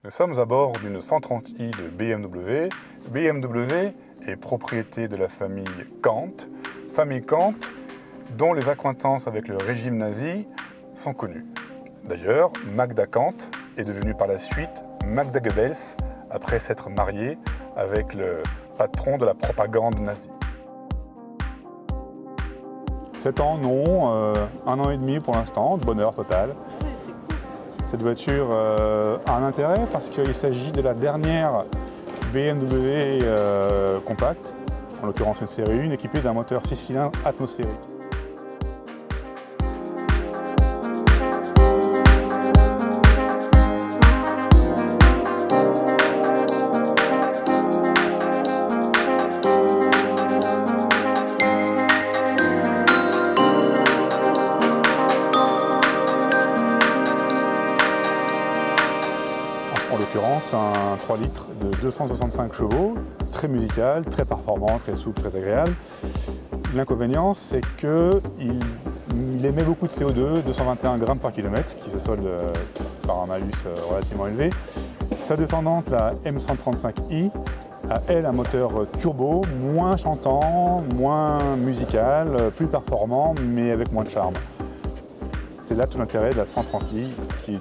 Nous sommes à bord d'une 130i de BMW. BMW est propriété de la famille Kant, dont les accointances avec le régime nazi sont connues. D'ailleurs, Magda Kant est devenue par la suite Magda Goebbels après s'être mariée avec le patron de la propagande nazie. 7 ans, non, 1 an et demi pour l'instant, de bonheur total. Cette voiture a un intérêt parce qu'il s'agit de la dernière BMW compacte, en l'occurrence une série 1, équipée d'un moteur 6 cylindres atmosphérique. En l'occurrence, un 3 litres de 265 chevaux, très musical, très performant, très souple, très agréable. L'inconvénient, c'est qu'il émet beaucoup de CO2, 221 grammes par kilomètre, qui se solde par un malus relativement élevé. Sa descendante, la M135i, a elle un moteur turbo, moins chantant, moins musical, plus performant, mais avec moins de charme. C'est là tout l'intérêt de la 130i, qui est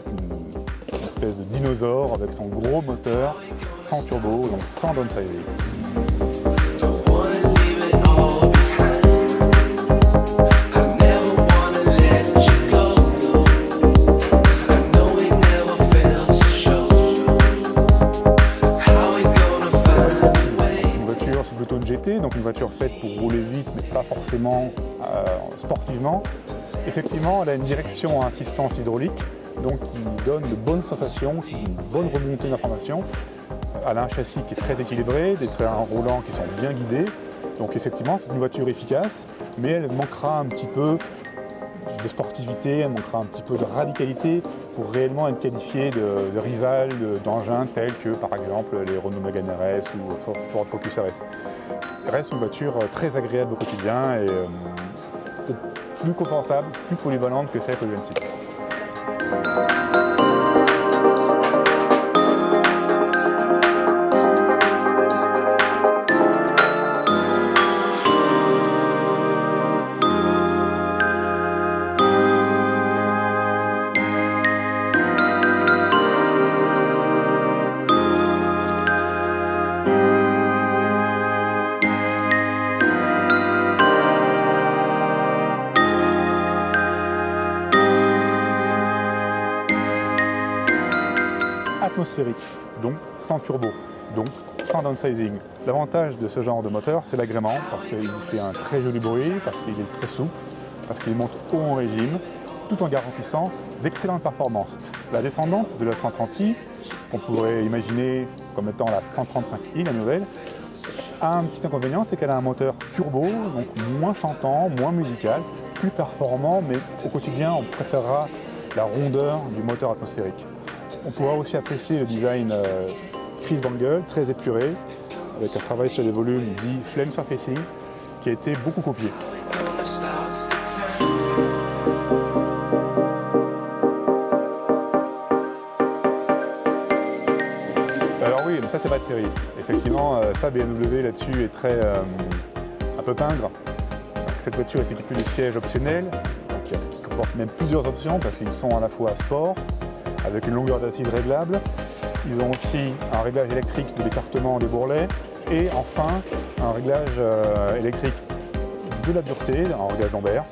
une espèce de dinosaure avec son gros moteur, sans turbo, donc sans downsizing. Plutôt une GT, donc une voiture faite pour rouler vite mais pas forcément sportivement. Effectivement, elle a une direction à assistance hydraulique, donc qui donne de bonnes sensations, une bonne remontée d'informations. Elle a un châssis qui est très équilibré, des trains roulants qui sont bien guidés. Donc effectivement, c'est une voiture efficace, mais elle manquera un petit peu de sportivité, elle manquera un petit peu de radicalité pour réellement être qualifiée de rival d'engins tels que par exemple les Renault Mégane RS ou Ford Focus RS. Reste une voiture très agréable au quotidien et peut-être plus confortable, plus polyvalente que celle que je viens de citer. Atmosphérique, donc sans turbo, donc sans downsizing. L'avantage de ce genre de moteur, c'est l'agrément, parce qu'il fait un très joli bruit, parce qu'il est très souple, parce qu'il monte haut en régime, tout en garantissant d'excellentes performances. La descendante de la 130i, qu'on pourrait imaginer comme étant la 135i, la nouvelle, a un petit inconvénient, c'est qu'elle a un moteur turbo, donc moins chantant, moins musical, plus performant, mais au quotidien, on préférera la rondeur du moteur atmosphérique. On pourra aussi apprécier le design Chris Bangle, très épuré, avec un travail sur les volumes dit Flame Surfacing, qui a été beaucoup copié. Alors oui, mais ça c'est pas de série. Effectivement, ça BMW là-dessus est très un peu pingre. Donc, cette voiture est équipée de sièges optionnels, donc qui comportent même plusieurs options parce qu'ils sont à la fois sport, avec une longueur d'assise réglable. Ils ont aussi un réglage électrique de l'écartement des bourrelets et enfin un réglage électrique de la dureté, un réglage lombaire.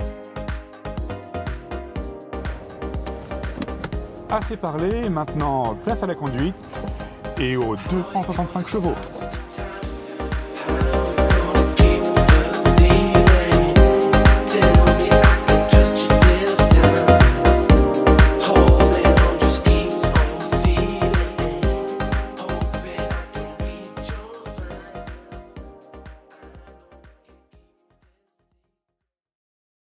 Assez parlé, maintenant place à la conduite et aux 265 chevaux.